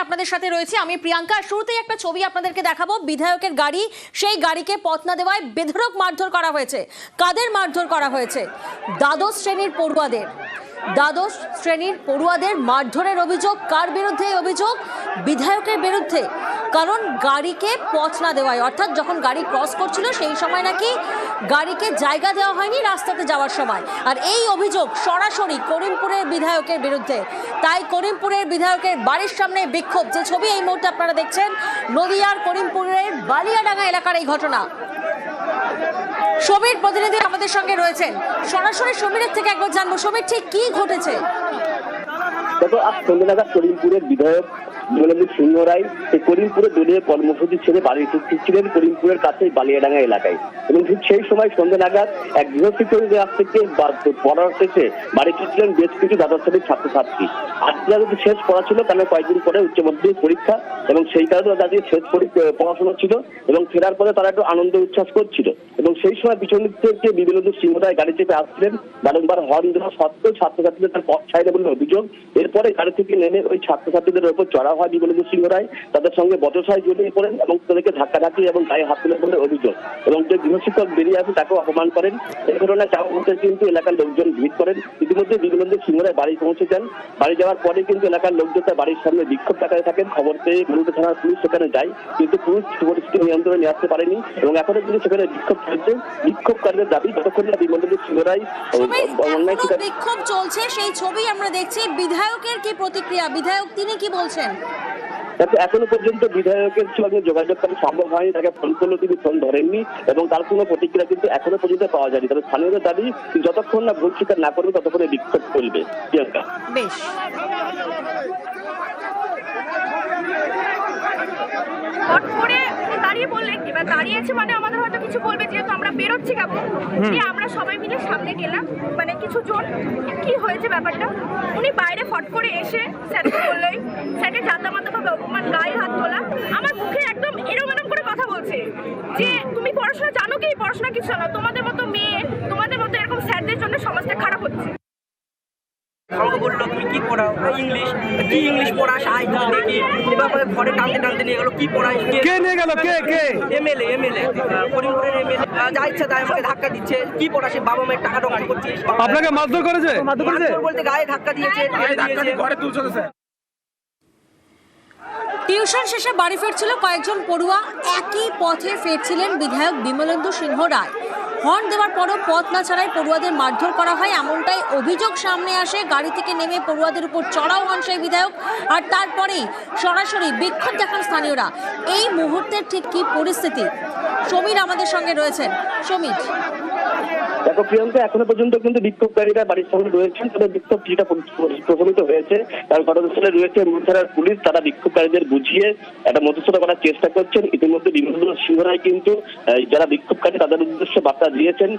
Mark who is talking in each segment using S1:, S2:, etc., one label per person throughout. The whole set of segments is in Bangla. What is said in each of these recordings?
S1: আপনাদের সাথে রয়েছে আমি প্রিয়াঙ্কা। শুরুতেই একটা ছবি আপনাদেরকে দেখাবো। বিধায়কের গাড়ি, সেই গাড়িকে পথ না দেওয়ায় বেধড়ক মারধর করা হয়েছে। কাদের মারধর করা হয়েছে? দ্বাদশ শ্রেণীর পড়ুয়াদের মারধরের অভিযোগ। কার বিরুদ্ধে এই অভিযোগ? বিধায়কের বিরুদ্ধে। কারণ গাড়িকে পথ না দেওয়ায়, অর্থাৎ যখন গাড়ি ক্রস করছিল সেই সময় নাকি গাড়িকে জায়গা দেওয়া হয়নি রাস্তাতে যাওয়ার সময়। আর এই অভিযোগ সরাসরি করিমপুরের বিধায়কের বিরুদ্ধে। তাই করিমপুরের বিধায়কের বাড়ির সামনে বিক্ষোভ। যে ছবি এই মুহূর্তে আপনারা দেখছেন, নদিয়ার করিমপুরের বালিয়াডাঙ্গা এলাকার এই ঘটনা। সমীর প্রতিনিধি আমাদের সঙ্গে রয়েছেন, সরাসরি সমীরের থেকে একবার জানবো, সমীর ঠিক কি ঘটেছে?
S2: দেখো, আজ সন্ধ্যা নাগাদ করিমপুরের বিধায়ক বিমলেন্দু সিংহ রায় করিমপুরে দলীয় কর্মসূচি ছেড়ে বাড়ি ফিরছিলেন করিমপুরের কাছে বালিয়াডাঙ্গা এলাকায়। এবং ঠিক সেই সময় সন্ধ্যা নাগাদ এক গৃহশিক্ষকের কাছ থেকে পড়ার শেষে বাড়ি ফিরছিলেন বেশ কিছু দ্বাদশ শ্রেণীর ছাত্রছাত্রী। আজকে যদি শেষ পড়া ছিল, কারণ কয়েকদিন পরে উচ্চ মাধ্যমিক পরীক্ষা, এবং সেই কারণে তাদের শেষ পড়াশোনা ছিল এবং ফেরার পরে তারা একটু আনন্দ উচ্ছ্বাস করছিল। এবং সেই সময় পিছন থেকে বিমলেন্দু সিংহ রায় গাড়ি চেপে আসছিলেন। বারংবার হর্ন দেওয়া সত্ত্বেও ছাত্রছাত্রীদের তার পথ ছাড়ে বলে অভিযোগ। এরপরে গাড়ি থেকে নেমে ওই ছাত্রছাত্রীদের উপর চড়া হয় বিমলেন্দু সিংহ রায়। তাদের সঙ্গে বচসায় জড়িয়ে পড়েন এবং তাদেরকে ধাক্কাধাক্কি এবং গায়ে হাত তুলে বলে অভিযোগ। এবং যে গৃহশিক্ষক বেরিয়ে আসে তাকেও অপমান করেন। এই ঘটনায় চাওয়া মুহূর্তে কিন্তু এলাকার লোকজন ভিড় করেন। ইতিমধ্যে বিমলেন্দু সিংহ রায় বাড়ি পৌঁছে যান। বাড়ি যাওয়ার পরে কিন্তু এলাকার লোকজন তার বাড়ির সামনে বিক্ষোভ দেখাতে থাকেন। খবর পেয়ে মূলত থানার পুলিশ সেখানে যায়, কিন্তু পুলিশ পরিস্থিতি নিয়ন্ত্রণে নিয়ে আসতে পারেনি। এবং এখনো কিন্তু সেখানে বিক্ষোভ চলছে। বিক্ষোভকারীদের দাবি, যতক্ষণ না বিমলেন্দু সিংহ রায় অন্যায় স্বীকার।
S1: বিক্ষোভ চলছে, সেই ছবি আমরা দেখছি। বিধায়কের কি প্রতিক্রিয়া? বিধায়ক তিনি কি বলছেন?
S2: এখনো পর্যন্ত বিধায়কের সঙ্গে যোগাযোগ করা সম্ভব হয়নি। তাকে ফোন করলেও তিনি ফোন ধরেননি এবং তার কোনো প্রতিক্রিয়া কিন্তু এখনো পর্যন্ত পাওয়া যায়নি। তবে স্থানীয়দের দাবি, যতক্ষণ না ভুল স্বীকার না করবে ততক্ষণে বিক্ষোভ চলবে। প্রিয়াঙ্কা,
S1: বেশ।
S3: হট করে দাঁড়িয়ে বললেন, এবার দাঁড়িয়েছে মানে আমাদের হয়তো কিছু বলবে, যেহেতু আমরা বেরোচ্ছি কেমন, আমরা সবাই মিলে সামনে গেলাম। মানে কিছু জন, কি হয়েছে ব্যাপারটা, উনি বাইরে ফট করে এসে স্যারকে বললেন, স্যারের জাতামাতা ভাবে অপমান, গায়ে হাত তোলা, আমার মুখে একদম এরম করে কথা বলছে যে তুমি পড়াশোনা জানো কি? পড়াশোনা কিছু না, তোমাদের মতো মেয়ে, তোমাদের মতো এরকম স্যারদের জন্য সমাজটা খারাপ হচ্ছে।
S4: আমাকে বললো তুমি কি পড়াও? ইংলিশ পড়াস, আই দেখি। এবার ঘরে টানতে নিয়ে গেল, কি পড়াই?
S5: কে নিয়ে গেল? কে?
S4: এমএলএ করিমপুরের এমএলএ। যা ইচ্ছা তাই আমাকে ধাক্কা দিচ্ছে। কি পড়াস? বাবা মায়ের টাকা ধ্বংস করছিস।
S5: আপনাকে মারধর করেছে?
S4: বলতে গায়ে ধাক্কা দিয়েছে।
S1: টিউশন শেষে বাড়ি ফিরছিল কয়েকজন পড়ুয়া। একই পথে ফিরছিলেন বিধায়ক বিমলেন্দু সিংহ রায়। হর্ন দেওয়ার পরও পথ না ছাড়াই পড়ুয়াদের মারধর করা হয়, এমনটাই অভিযোগ সামনে আসে। গাড়ি থেকে নেমে পড়ুয়াদের উপর চড়াও হন সেই বিধায়ক। আর তারপরেই সরাসরি বিক্ষোভ দেখান স্থানীয়রা। এই মুহূর্তের ঠিক কি পরিস্থিতি? সমীর আমাদের সঙ্গে রয়েছেন। সমীর,
S2: দেখো প্রিয়াঙ্কা, এখনো পর্যন্ত কিন্তু বিক্ষোভকারীরা বাড়ির সামনে রয়েছেন। তবে বিক্ষোভ কিছুটা প্রশমিত হয়েছে, কারণ ঘটনাস্থলে রয়েছে মূলধারার পুলিশ। তারা বিক্ষোভকারীদের বুঝিয়ে একটা মধ্যস্থতা করার চেষ্টা করছেন। ইতিমধ্যে বিমলেন্দু সিংহ রায় কিন্তু যারা বিক্ষোভকারী তাদের উদ্দেশ্যে বার্তা দিয়েছেন,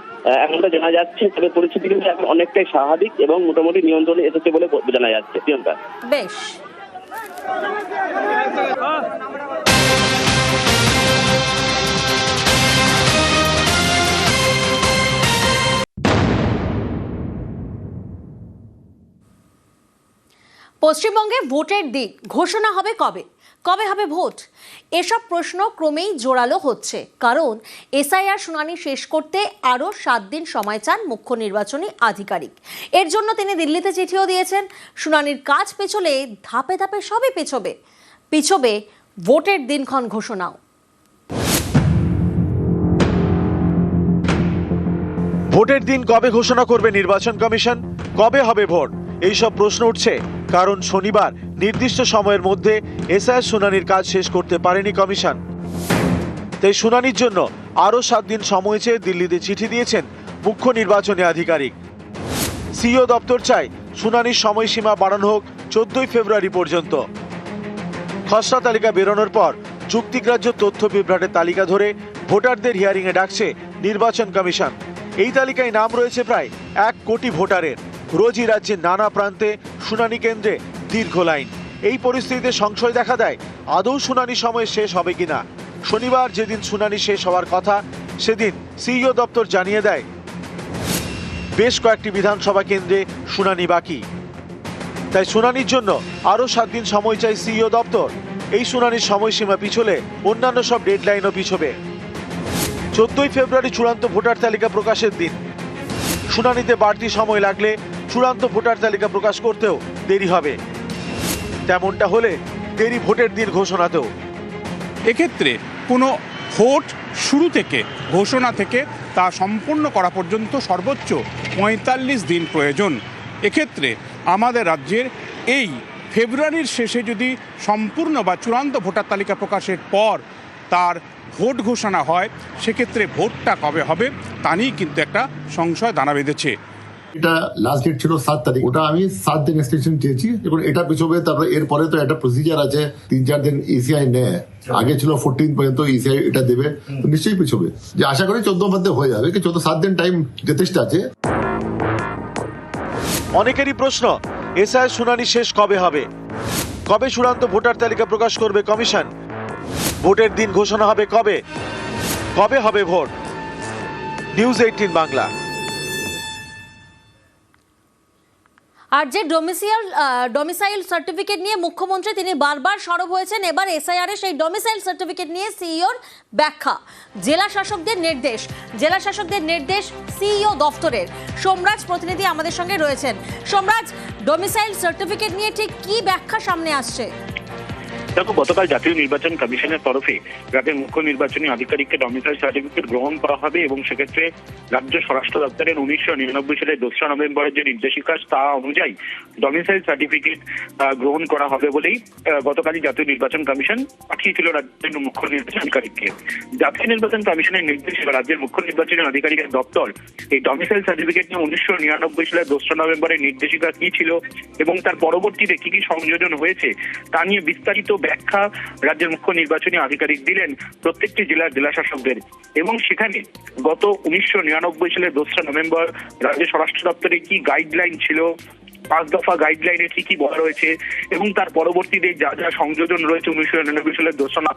S2: এমনটা জানা যাচ্ছে। তবে পরিস্থিতি কিন্তু এখন অনেকটাই স্বাভাবিক এবং মোটামুটি নিয়ন্ত্রণে এসেছে বলে জানা যাচ্ছে। প্রিয়াঙ্কা,
S1: বেশ। পশ্চিমবঙ্গে ভোটের দিন ঘোষণা হবে কবে? কবে হবে ভোট? এসব প্রশ্ন ক্রমেই জোরালো হচ্ছে, কারণ এসআইআর শুনানি শেষ করতে আরও 7 দিন সময় চান মুখ্য নির্বাচনী আধিকারিক। এর জন্য তিনি দিল্লিতে চিঠিও দিয়েছেন। শুনানির কাজ পেছলে ধাপে ধাপে সবই পিছবে ভোটের দিনক্ষণ ঘোষণাও।
S6: ভোটের দিন কবে ঘোষণা করবে নির্বাচন কমিশন? কবে হবে ভোট? এইসব প্রশ্ন উঠছে কারণ শনিবার নির্দিষ্ট সময়ের মধ্যে এসআইআর শুনানির কাজ শেষ করতে পারেনি কমিশন। তাই শুনানির জন্য আরও 7 দিন সময় চেয়ে দিল্লিতে চিঠি দিয়েছেন মুখ্য নির্বাচনী আধিকারিক। সিইও দপ্তর চায় শুনানির সময়সীমা বাড়ানো হোক 14 ফেব্রুয়ারি পর্যন্ত। খসড়া তালিকা বেরোনোর পর যুক্তিগ্রাহ্য তথ্য বিভ্রাটের তালিকা ধরে ভোটারদের হিয়ারিংয়ে ডাকছে নির্বাচন কমিশন। এই তালিকায় নাম রয়েছে প্রায় 1 কোটি ভোটারের। রোজই রাজ্যের নানা প্রান্তে শুনানি কেন্দ্রে দীর্ঘ লাইন। এই পরিস্থিতিতে সংশয় দেখা দেয় আদৌ শুনানি সময় শেষ হবে কিনা। শনিবার যেদিন শুনানি শেষ হওয়ার কথা, সেদিন সিইও দপ্তর জানিয়ে দেয় বেশ কয়েকটি বিধানসভা কেন্দ্রে শুনানি বাকি। তাই শুনানির জন্য আরও 7 দিন সময় চাই সিইও দপ্তর। এই শুনানির সময়সীমা পিছলে অন্যান্য সব ডেডলাইনও পিছবে। 14ই ফেব্রুয়ারি চূড়ান্ত ভোটার তালিকা প্রকাশের দিন। শুনানিতে বাড়তি সময় লাগলে চূড়ান্ত ভোটার তালিকা প্রকাশ করতেও দেরি হবে। তেমনটা হলে দেরি ভোটের দিন ঘোষণাতেও।
S7: এক্ষেত্রে কোনো ভোট শুরু থেকে ঘোষণা থেকে তা সম্পূর্ণ করা পর্যন্ত সর্বোচ্চ 45 দিন প্রয়োজন। এক্ষেত্রে আমাদের রাজ্যের এই ফেব্রুয়ারির শেষে যদি সম্পূর্ণ বা চূড়ান্ত ভোটার তালিকা প্রকাশের পর তার ভোট ঘোষণা হয়, সেক্ষেত্রে ভোটটা কবে হবে তা নিয়েই কিন্তু একটা সংশয় দানা বেঁধেছে।
S8: এটা লাস্ট ডেট ছিল 7 তারিখ, ওটা আমি 7 দিন এক্সটেনশন চেয়েছি। এবং এটা পিছবে, তারপরে এরপরে তো একটা প্রসিজার আছে, 3-4 দিন ইসিআই নেয়। আগে ছিল 14 পর্যন্ত ইসিআই এটা দেবে, তো নিশ্চয়ই পিছবে। যে আশা করি 14 মধ্যে হয়ে যাবে, কি 7 দিন টাইম যথেষ্ট আছে।
S6: অনেকেরই প্রশ্ন, এসআই শুনানি শেষ কবে হবে? কবে চূড়ান্ত ভোটার তালিকা প্রকাশ করবে কমিশন? ভোটের দিন ঘোষণা হবে কবে? কবে হবে ভোট? নিউজ 18 বাংলা।
S1: আর যে ডোমিসাইল সার্টিফিকেট নিয়ে মুখ্যমন্ত্রী তিনি বারবার সরব হয়েছেন, এবার এসআইআর এর সেই ডোমিসাইল সার্টিফিকেট নিয়ে সিইওর ব্যাখ্যা। জেলা শাসকদের নির্দেশ সিইও দফতরের। সোমরাজ প্রতিনিধি আমাদের সঙ্গে রয়েছেন। সোমরাজ, ডোমিসাইল সার্টিফিকেট নিয়ে ঠিক কি ব্যাখ্যা সামনে আসছে?
S9: দেখো, গতকাল জাতীয় নির্বাচন কমিশনের তরফে রাজ্যের মুখ্য নির্বাচনী আধিকারিককে ডোমিসাইল সার্টিফিকেট গ্রহণ করা হবে এবং সেক্ষেত্রে রাজ্য স্বরাষ্ট্র দপ্তরের 1999 সালের 2রা নভেম্বরের যে নির্দেশিকা তা অনুযায়ী ডোমিসাইল সার্টিফিকেট গ্রহণ করা হবে বলেই গতকালই জাতীয় নির্বাচন কমিশন পাঠিয়েছিল রাজ্যের মুখ্য নির্বাচন আধিকারিককে। জাতীয় নির্বাচন কমিশনের নির্দেশে রাজ্যের মুখ্য নির্বাচনী আধিকারিকের দপ্তর এই ডোমিসাইল সার্টিফিকেট নিয়ে 1999 সালের 2রা নভেম্বরের নির্দেশিকা কি ছিল এবং তার পরবর্তীতে কি কি সংযোজন হয়েছে তা নিয়ে বিস্তারিত ব্যাখ্যা রাজ্যের মুখ্য নির্বাচনী আধিকারিক দিলেন প্রত্যেকটি জেলার জেলাশাসকদের। এবং সেখানে গত 1999 সালের 2রা নভেম্বর রাজ্য স্বরাষ্ট্র দপ্তরে কি গাইডলাইন ছিল, 5 দফা গাইডলাইনে কি কি বলা রয়েছে এবং তার পরবর্তীতে যা যা সংযোজন রয়েছে 1999 সালের 2রা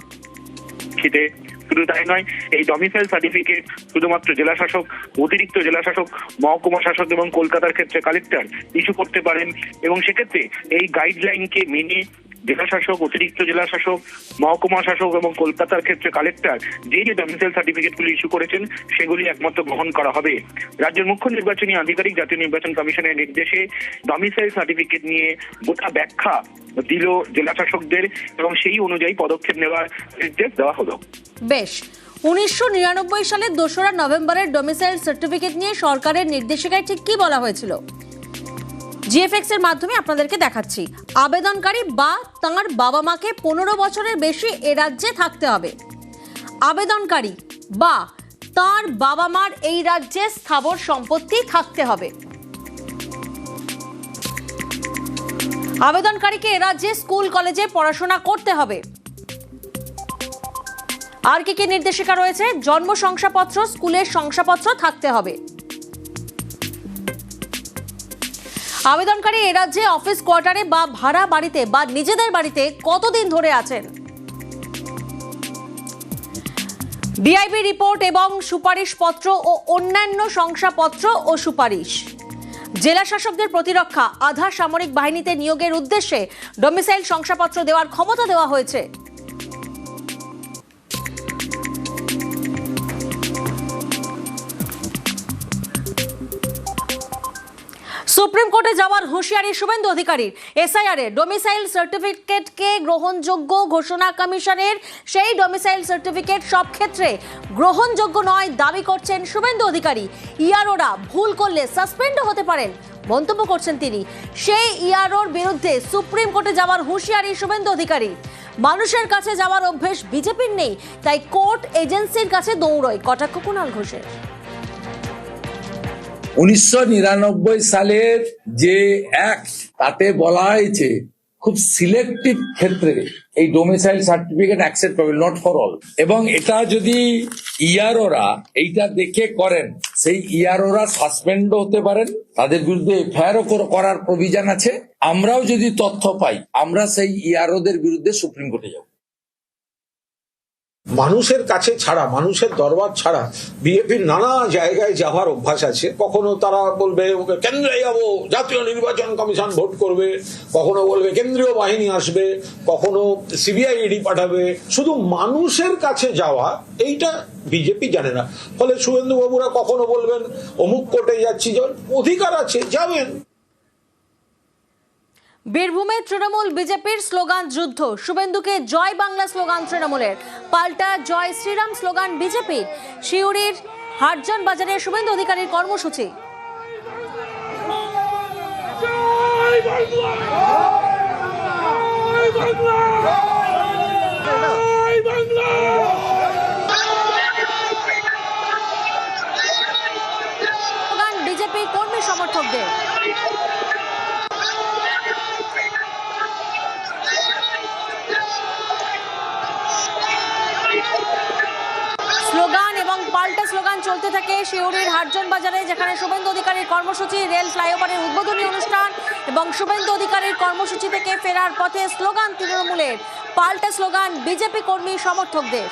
S9: খিতে। শুধু তাই নয়, এই ডোমিসাইল সার্টিফিকেট শুধুমাত্র জেলাশাসক, অতিরিক্ত জেলাশাসক, মহকুমা শাসক এবং কলকাতার ক্ষেত্রে কালেক্টর ইস্যু করতে পারেন। এবং সেক্ষেত্রে এই গাইডলাইনকে মেনে জেলাশাসক, অতিরিক্ত জেলাশাসক, মহকুমা শাসক এবং কলকাতার ক্ষেত্রে কালেক্টর যে যে ডোমিসাইল সার্টিফিকেটগুলি ইস্যু করেছেন সেগুলি একমাত্র গ্রহণ করা হবে। রাজ্যের মুখ্য নির্বাচনী আধিকারিক জাতীয় নির্বাচন কমিশনের নির্দেশে ডোমিসাইল সার্টিফিকেট নিয়ে গোটা ব্যাখ্যা দিল জেলাশাসকদের এবং সেই অনুযায়ী পদক্ষেপ নেওয়ার নির্দেশ দেওয়া হলো।
S1: বেশ, 1999 সালের 2রা নভেম্বরের ডোমিসাইল সার্টিফিকেট নিয়ে সরকারের নির্দেশিকায় ঠিক কি বলা হয়েছিল জিএফএক্স এর মাধ্যমে আপনাদেরকে দেখাচ্ছি। আবেদনকারী বা তাঁর বাবা মাকে 15 বছরের বেশি এ রাজ্যে থাকতে হবে। আবেদনকারী বা তাঁর বাবা মার এই রাজ্যে স্থাবর সম্পত্তি থাকতে হবে। আবেদনকারীকে এ রাজ্যে স্কুল কলেজে পড়াশোনা করতে হবে। আর কি কি নির্দেশিকা রয়েছে? জন্ম শংসাপত্র, স্কুলের শংসাপত্র থাকতে হবে। আবেদনকারী এ রাজ্যে অফিস কোয়ার্টারে বা ভাড়া বাড়িতে বা নিজেদের বাড়িতে কতদিন ধরে আছেন। ডিআইবি রিপোর্ট এবং সুপারিশপত্র ও অন্যান্য শংসাপত্র ও সুপারিশ। জেলা শাসকদের প্রতিরক্ষা, আধা সামরিক বাহিনীতে নিয়োগের উদ্দেশ্যে ডোমিসাইল শংসাপত্র দেওয়ার ক্ষমতা দেওয়া হয়েছে। সুপ্রিম কোর্টে যাওয়ার হুঁশিয়ারি শুভেন্দু অধিকারীর। এসআইআর এর ডোমিসাইল সার্টিফিকেটকে গ্রহণযোগ্য ঘোষণা কমিশনের সেই ডোমিসাইল সার্টিফিকেট সব ক্ষেত্রে গ্রহণযোগ্য নয় দাবি করছেন শুভেন্দু অধিকারী। ইআরওরা ভুল করলে সাসপেন্ডও হতে পারেন মন্তব্য করছেন তিনি। সেই ইআরওর বিরুদ্ধে সুপ্রিম কোর্টে যাওয়ার হুঁশিয়ারি শুভেন্দু অধিকারী। মানুষের কাছে যাওয়ার অভ্যেস বিজেপির নেই, তাই কোর্ট এজেন্সির কাছে দৌড়য়, কটাক্ষ কুণাল ঘোষের।
S10: 1999 সালের যে অ্যাক্ট তাতে বলা হয়েছে খুব সিলেক্টিভ ক্ষেত্রে এই ডোমিসাইল সার্টিফিকেট অ্যাকসেপ্ট হবে, নট ফর অল। এবং এটা যদি ইআরওরা এইটা দেখে করেন, সেই ইআরওরা সাসপেন্ডও হতে পারেন, তাদের বিরুদ্ধে এফআইআরও করার প্রভিশন আছে। আমরাও যদি তথ্য পাই, আমরা সেই ইআরওদের বিরুদ্ধে সুপ্রিম কোর্টে যাব।
S11: মানুষের কাছে ছাড়া, মানুষের দরবার ছাড়া বিজেপির নানা জায়গায় যাওয়ার অভ্যাস আছে। কখনো তারা বলবে কেন্দ্রে যাবো, জাতীয় নির্বাচন কমিশন ভোট করবে, কখনো বলবে কেন্দ্রীয় বাহিনী আসবে, কখনো সিবিআই ইডি পাঠাবে। শুধু মানুষের কাছে যাওয়া এইটা বিজেপি জানে না। ফলে শুভেন্দু বাবুরা কখনো বলবেন অমুক কোর্টে যাচ্ছি, যেমন অধিকার আছে যাবেন।
S1: বীরভূমে তৃণমূল বিজেপির স্লোগান যুদ্ধ। শুভেন্দুকে জয় বাংলা স্লোগান তৃণমূলের, পাল্টা জয় শ্রীরাম স্লোগান বিজেপির। শিউরির হাটজন বাজারে শুভেন্দু অধিকারীর কর্মসূচি। স্লোগান বিজেপি কর্মী সমর্থকদের। স্লোগান এবং পাল্টা স্লোগান চলতে থাকে শিউরির হাটজন বাজারে, যেখানে শুভেন্দু অধিকারীর কর্মসূচি, রেল ফ্লাইওভারের উদ্বোধনী অনুষ্ঠান এবং শুভেন্দু অধিকারীর কর্মসূচি থেকে ফেরার পথে স্লোগান তৃণমূলের, পাল্টা স্লোগান বিজেপি কর্মী সমর্থকদের।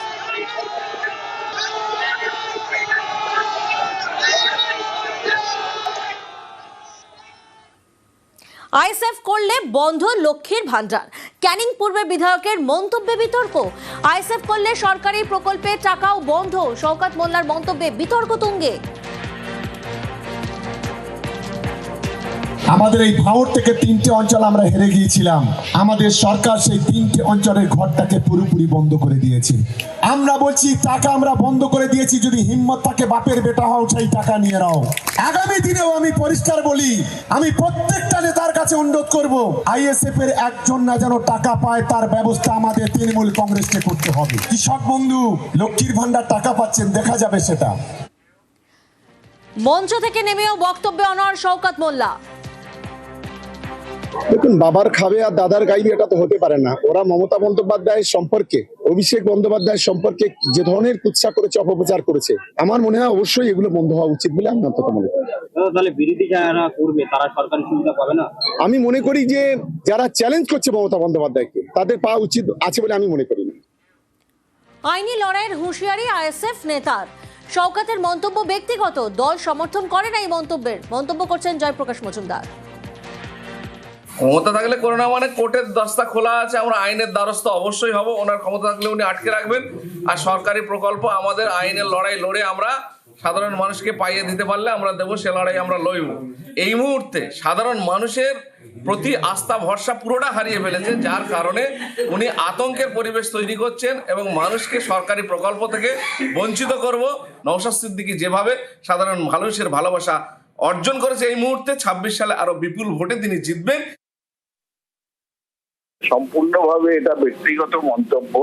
S1: আইএসএফ করলে বন্ধ লক্ষ্মীর ভান্ডার। ক্যানিং পূর্বে বিধায়কের মন্তব্যে বিতর্ক। আইএসএফ করলে সরকারি প্রকল্পে টাকাও বন্ধ, শওকত মোল্লার মন্তব্যে বিতর্ক তুঙ্গে।
S12: আমাদের এই ভাঙড় থেকে 3টে অঞ্চল আমরা হেরে গিয়েছিলাম। আমাদের সরকার সেই 3টে অঞ্চলের ঘরটাকে পুরোপুরি বন্ধ করে দিয়েছে। আমরা বলছি টাকা আমরা বন্ধ করে দিয়েছি, যদি হিম্মত থাকে বাপের বেটা হও, সেই টাকা নিয়ে নাও। আগামী দিনেও আমি পরিষ্কার বলি, আমি প্রত্যেকটা নেতার কাছে অনুরোধ করব, আইএসএফ এর একজন না যেন টাকা পায় তার ব্যবস্থা আমাদের তৃণমূল কংগ্রেসকে করতে হবে। কৃষক বন্ধু লক্ষ্মীর ভান্ডার টাকা পাচ্ছেন, দেখা যাবে সেটা।
S1: মঞ্চ থেকে নেমেও বক্তব্যে অনড় শওকত মোল্লা।
S13: দেখুন, বাবার খাবে আর দাদার গাইবে, এটা তো হতে পারে না। ওরা মমতা বন্দ্যোপাধ্যায়ের সম্পর্কে, অভিষেক বন্দ্যোপাধ্যায়ের সম্পর্কে যে ধরনের কুৎসা করেছে, অপপ্রচার করেছে, আমার মনে হয় অবশ্যই এগুলো বন্ধ হওয়া উচিত বলে আমি অন্তত মনে করি।
S14: তাহলে বিরোধী যারা করবে তারা সরকারি সুবিধা পাবে না?
S13: আমি মনে করি যে যারা চ্যালেঞ্জ করছে মমতা বন্দ্যোপাধ্যায়কে, তাদের পাওয়া উচিত আছে বলে আমি মনে করি না।
S1: আইনি লড়াইয়ের হুঁশিয়ারি আইএসএফ নেতার। শওকতের মন্তব্য ব্যক্তিগত, দল সমর্থন করে না এই মন্তব্যের, মন্তব্য করছেন জয়প্রকাশ মজুমদার।
S10: ক্ষমতা থাকলে করে না মানে কোর্টের দস্তা খোলা আছে, আমরা আইনের দ্বারস্থ অবশ্যই হব। ওনার ক্ষমতা থাকলে উনি আটকে রাখবেন, আর সরকারি প্রকল্প আমাদের আইনের লড়াই লড়ে আমরা সাধারণ মানুষকে পাইয়ে দিতে পারলে আমরা দেবো, সে লড়াই আমরা লড়ব। এই মুহূর্তে সাধারণ মানুষের প্রতি আস্থা ভরসা পুরোটা হারিয়ে ফেলেছে, যার কারণে উনি আতঙ্কের পরিবেশ তৈরি করছেন এবং মানুষকে সরকারি প্রকল্প থেকে বঞ্চিত করব। নওশাদ সিদ্দিকী যেভাবে সাধারণ মানুষের ভালোবাসা অর্জন করেছে, এই মুহূর্তে 26 সালে আরো বিপুল ভোটে তিনি জিতবেন।
S9: সম্পূর্ণভাবে এটা ব্যক্তিগত মন্তব্য,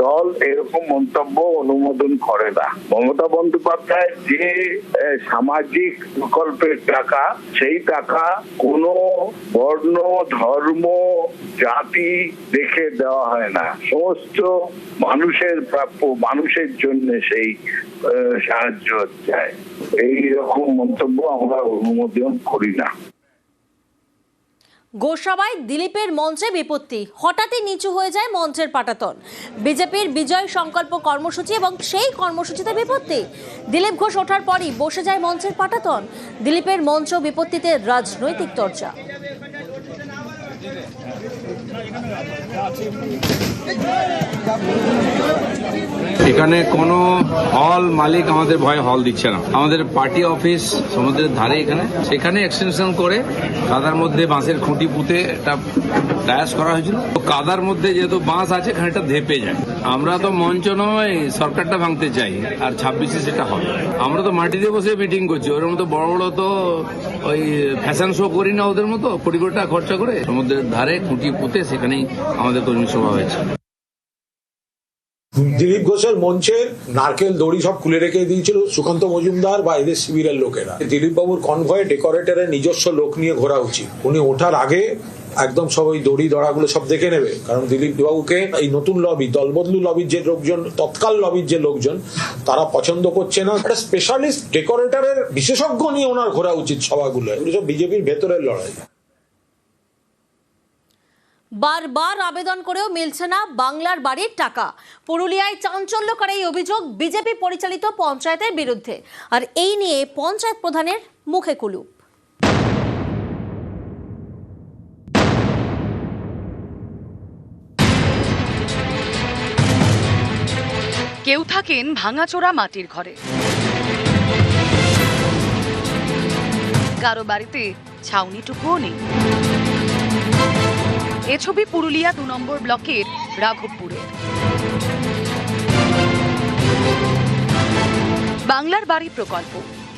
S9: দল এরকম মন্তব্য অনুমোদন করে না। মমতা বন্দ্যোপাধ্যায় যে সামাজিক প্রকল্পের টাকা, সেই টাকা কোনো বর্ণ, ধর্ম, জাতি দেখে দেওয়া হয় না, সমস্ত মানুষের প্রাপ্য, মানুষের জন্য সেই সাহায্য চায়। এই রকম মন্তব্য আমরা অনুমোদন করি না।
S1: গোসাবায় দিলীপের মঞ্চে বিপত্তি, হঠাৎই নিচু হয়ে যায় মঞ্চের পাটাতন। বিজেপির বিজয় সংকল্প কর্মসূচি এবং সেই কর্মসূচিতে বিপত্তি। দিলীপ ঘোষ ওঠার পরই বসে যায় মঞ্চের পাটাতন। দিলীপের মঞ্চ বিপত্তিতে রাজনৈতিক চর্চা।
S15: এখানে কোনো হল মালিক আমাদের ভয়ে হল দিচ্ছে না। আমাদের পার্টি অফিস সমুদ্রের ধারে, সেখানে এক্সটেনশন করে কাদার মধ্যে বাঁশের খুঁটি পুঁতে একটা ডায়াস করা হয়েছিল। তো কাদার মধ্যে যেহেতু বাঁশ আছে, এখানে এটা ধেপে যায়। আমরা তো মঞ্চ নয়, সরকারটা ভাঙতে চাই, আর 26-এ সেটা হবে। আমরা তো মাটিতে বসে মিটিং করছি, ওর মতো বড় বড় তো ওই ফ্যাশন শো করি না ওদের মতো, কোটি কোটি টাকা খরচা করে। সমুদ্রের ধারে খুঁটি পুঁতে সেখানেই আমাদের কর্মী সভা হয়েছে।
S11: দিলীপ ঘোষের মঞ্চের নারকেল দড়ি সব খুলে রেখে দিয়েছিল সুকান্ত মজুমদার বা এদের শিবিরের লোকেরা। দিলীপ বাবুর কনভয়ে ডেকোরেটরের নিজস্ব লোক নিয়ে ঘোরা উচিত। উনি ওঠার আগে একদম সব ওই দড়ি দড়াগুলো সব দেখে নেবে, কারণ দিলীপ বাবুকে এই নতুন লবি, দলবদলু লবির যে লোকজন, তৎকাল লবির যে লোকজন, তারা পছন্দ করছে না। একটা স্পেশালিস্ট ডেকোরেটরের বিশেষজ্ঞ নিয়ে ওনার ঘোরা উচিত সভাগুলো। এগুলো সব বিজেপির ভেতরের লড়াই।
S1: বারবার আবেদন করেও মিলছে না বাংলার বাড়ির টাকা। পুরুলিয়ায় চাঞ্চল্যকর এই অভিযোগ বিজেপি পরিচালিত পঞ্চায়েতের বিরুদ্ধে, আর এই নিয়ে পঞ্চায়েত প্রধানের মুখে কুলুপ।
S16: কেউ থাকেন ভাঙাচোরা মাটির ঘরে, কারো বাড়িতে ছাউনিটুকুও নেই। এ ছবি পুরুলিয়া 2 নম্বর ব্লকের রাঘবপুরের। বাংলার বাড়ি প্রকল্প,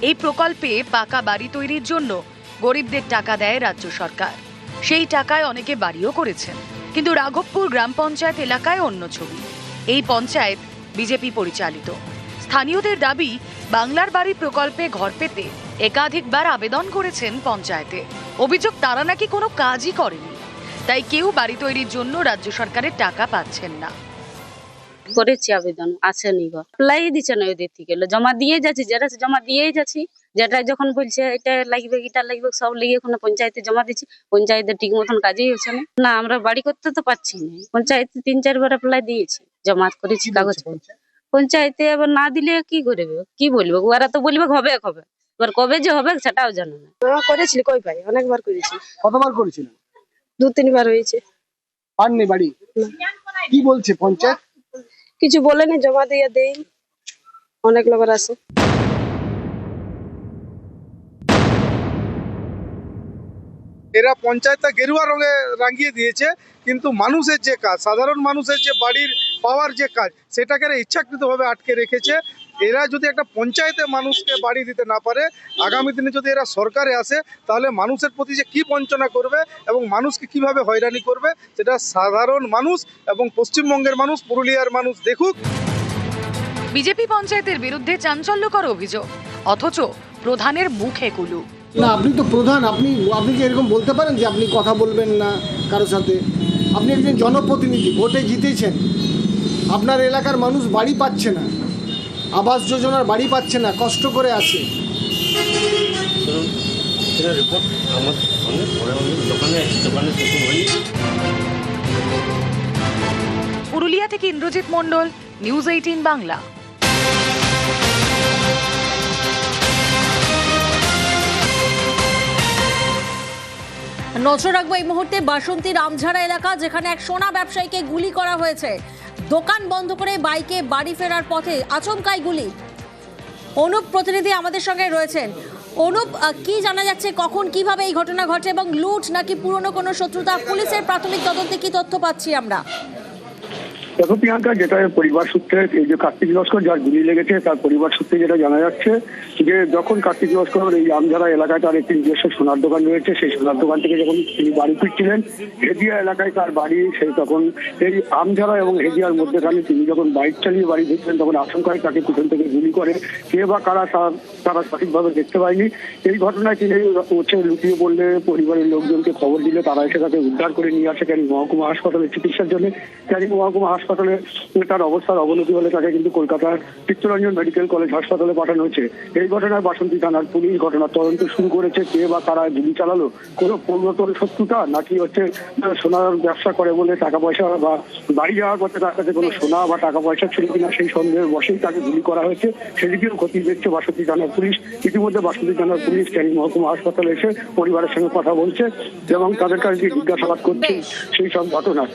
S16: এই প্রকল্পে পাকা বাড়ি তৈরির জন্য গরিবদের টাকা দেয় রাজ্য সরকার। সেই টাকায় অনেকে বাড়িও করেছেন, কিন্তু রাঘবপুর গ্রাম পঞ্চায়েত এলাকায় অন্য ছবি। এই পঞ্চায়েত বিজেপি পরিচালিত। স্থানীয়দের দাবি, বাংলার বাড়ি প্রকল্পে ঘর পেতে একাধিকবার আবেদন করেছেন পঞ্চায়েতে। অভিযোগ, তারা নাকি কোনো কাজই করেনি, তাই কেউ বাড়ি তৈরির জন্য রাজ্য সরকারের টাকা পাচ্ছেন না।
S17: করেছি আবেদন, আসেনি ঘর, অ্যাপ্লাই দিচ্ছে না ওদের থেকে, জমা দিয়ে যাচ্ছি, যেটা জমা দিয়েই যাচ্ছি, যেটা যখন বলছে এটা লাগবে এটা লাগবে সব লিগে এখন পঞ্চায়েতে জমা দিচ্ছি, পঞ্চায়েতে ঠিক মতন কাজই হচ্ছে না। না, আমরা বাড়ি করতে তো পারছি না। পঞ্চায়েতে 3-4 বার অ্যাপ্লাই দিয়েছি, জমা করেছি কাগজ। পঞ্চায়েতে আবার না দিলে কি করবে, কি বলবে, ওরা তো বলবে হবে হবে, এবার কবে যে হবে সেটাও জানো না।
S18: করেছি, কই পাই, অনেকবার করেছি।
S19: কতবার করেছিলেন?
S18: 2-3 বার হয়েছে।
S19: পাননি বাড়ি? কি বলছে পঞ্চায়েত?
S18: কিছু বলেনি, জমা দিয়ে দেই, অনেক লোকের আছে।
S19: এরা পঞ্চায়েতটা গেরুয়া রঙে রাঙিয়ে দিয়েছে, কিন্তু মানুষের যে কাজ, সাধারণ মানুষের যে বাড়ির পাওয়ার যে কাজ, সেটাকে ইচ্ছাকৃতভাবে আটকে রেখেছে। এরা যদি একটা পঞ্চায়েতে মানুষকে বাড়ি দিতে না পারে, আগামী দিনে যদি এরা সরকারে আসে, তাহলে মানুষের প্রতি যে কি বঞ্চনা করবে এবং মানুষকে কিভাবে হয়রানি করবে, সেটা সাধারণ মানুষ এবং পশ্চিমবঙ্গের মানুষ, পুরুলিয়ার মানুষ দেখুক।
S16: বিজেপি পঞ্চায়েতের বিরুদ্ধে চাঞ্চল্যকর অভিযোগ, অথচ প্রধানের মুখে কুলুপ।
S19: না, আপনি তো প্রধান, আপনি কি এরকম বলতে পারেন যে আপনি কথা বলবেন না কারোর সাথে? আপনি একজন জনপ্রতিনিধি, ভোটে জিতেছেন, আপনার এলাকার মানুষ বাড়ি পাচ্ছে না, আবাস যোজনার বাড়ি পাচ্ছে না, কষ্ট করে আছে।
S16: পুরুলিয়া থেকে ইন্দ্রজিৎ মণ্ডল, নিউজ 18 বাংলা।
S1: নজর রাখবো এই মুহূর্তে বাসন্তী রামঝাড়া এলাকা, যেখানে এক সোনা ব্যবসায়ীকে গুলি করা হয়েছে। দোকান বন্ধ করে বাইকে বাড়ি ফেরার পথে আচমকাই গুলি। অনুপ প্রতিনিধি আমাদের সঙ্গে রয়েছেন। অনুপ, কি জানা যাচ্ছে, কখন কিভাবে এই ঘটনা ঘটে এবং লুট নাকি পুরনো কোনো শত্রুতা? পুলিশের প্রাথমিক তদন্তে কি তথ্য পাচ্ছি আমরা?
S20: দেখো প্রিয়াঙ্কা, যেটা পরিবার সূত্রে, এই যে কার্তিক লস্কর যার গুলি লেগেছে তার পরিবার সূত্রে যেটা জানা যাচ্ছে, যে যখন কার্তিক লস্কর এই আমঝাড়া এলাকায় তার একটি নিজস্ব সোনার দোকান রয়েছে, সেই সোনার দোকান থেকে যখন তিনি বাড়ি ফিরছিলেন, হেদিয়া এলাকায় তার বাড়ি, সেই তখন এই আমঝাড়া এবং হেদিয়ার মধ্যেখানে তিনি যখন বাইক চালিয়ে বাড়ি ফিরছিলেন, তখন আচমকায় তাকে পিছন থেকে গুলি করে। কে বা কারা তারা সঠিকভাবে দেখতে পায়নি। এই ঘটনায় তিনি লুটিয়ে পড়লে পরিবারের লোকজনকে খবর দিলে তারা এসে তাকে উদ্ধার করে নিয়ে আসে ক্যানিং মহকুমা হাসপাতালে চিকিৎসার জন্য। ক্যানিং মহকুমা হাসপাতালে তার অবস্থার অবনতি হলে তাকে কিন্তু কলকাতার চিত্তরঞ্জন মেডিকেল কলেজ হাসপাতালে পাঠানো হয়েছে। এই ঘটনায় বাসন্তী থানার পুলিশ ঘটনার তদন্ত শুরু করেছে। কে বা কারা গুলি চালালো, কোনো পুরাতন শত্রুতা নাকি সোনার ব্যবসা করে বলে টাকা পয়সা বা বাড়ি যাওয়ার পথে তার কাছে কোনো সোনা বা টাকা পয়সা ছিল কিনা, সেই সন্দেহের বসেই তাকে গুলি করা হয়েছে। সেদিকেও খতিয়ে দেখছে বাসন্তী থানার পুলিশ। ইতিমধ্যে বাসন্তী থানার পুলিশ ক্যানিং মহকুমা হাসপাতালে এসে পরিবারের সঙ্গে কথা বলছে এবং তাদের কাছে জিজ্ঞাসাবাদ করছে সেই সব ঘটনা।